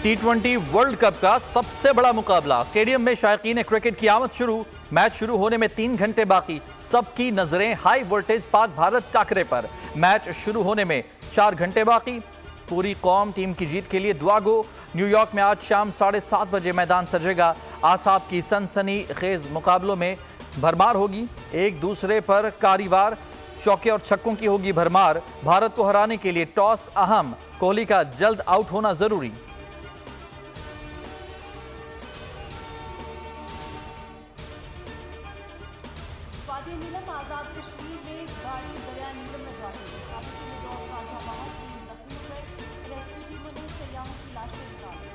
T20 world cup का सबसे बड़ा मुकाबला। स्टेडियम में शायकीन क्रिकेट की आमद शुरू। मैच शुरू होने में 3 घंटे बाकी। सबकी नजरें हाई वोल्टेज पाक भारत टाकरे पर। मैच शुरू होने में 4 घंटे बाकी। पूरी कौम टीम की जीत के लिए दुआ गो। न्यूयॉर्क में आज शाम 7:30 बजे मैदान सजेगा। आसाब की सनसनी खेज मुकाबलों में भरमार होगी। एक दूसरे पर कारीवार, चौके और छक्कों की होगी भरमार। भारत को हराने के लिए टॉस अहम। कोहली का जल्द आउट होना जरूरी। वादी नीलम आजाद कश्मीर में गाड़ी दरिया नीलम में जा गिरी। हादसे में 2 अफराद जाँ बहक, 3 जख्मी हुए। रेस्क्यू टीमों ने सैयाहों की लाशें निकाली।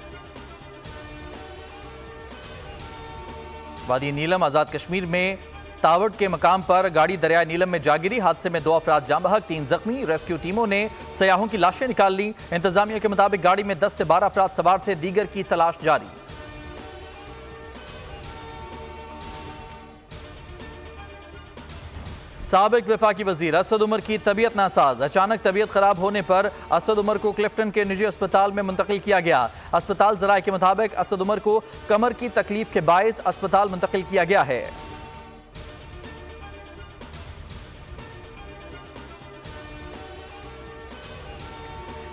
वादी नीलम आजाद कश्मीर में तावड़ के मकाम पर गाड़ी दरिया नीलम में जा गिरी। हादसे में 2 अफराद जाँ बहक, 3 जख्मी। रेस्क्यू टीमों ने सयाहों की लाशें निकाल ली। इंतजामिया के मुताबिक गाड़ी में 10 से 12 अफराद सवार थे। दीगर की तलाश जारी। साबिक वफाकी वजीर असद उमर की तबीयत नासाज। अचानक तबीयत खराब होने पर असद उमर को क्लिफ्टन के निजी अस्पताल में मुंतकिल किया गया। अस्पताल जराये के मुताबिक असद उमर को कमर की तकलीफ के बायस अस्पताल मुंतकिल किया गया है।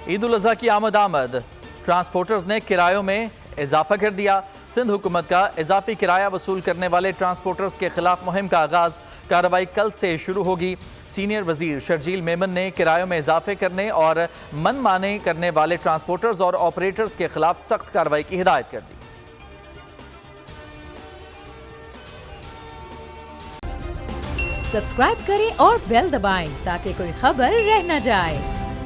ईद उल अजहा की आमद। ट्रांसपोर्टर्स ने किरायों में इजाफा कर दिया। सिंध हुकूमत का इजाफी किराया वसूल करने वाले ट्रांसपोर्टर्स के खिलाफ मुहिम का आगाज। कार्रवाई कल से शुरू होगी। सीनियर वजीर शर्जील मेमन ने किरायों में इजाफे करने और मनमाने करने वाले ट्रांसपोर्टर्स और ऑपरेटर्स के खिलाफ सख्त कार्रवाई की हिदायत कर दी। सब्सक्राइब करें और बेल दबाएं ताकि कोई खबर रह न जाए।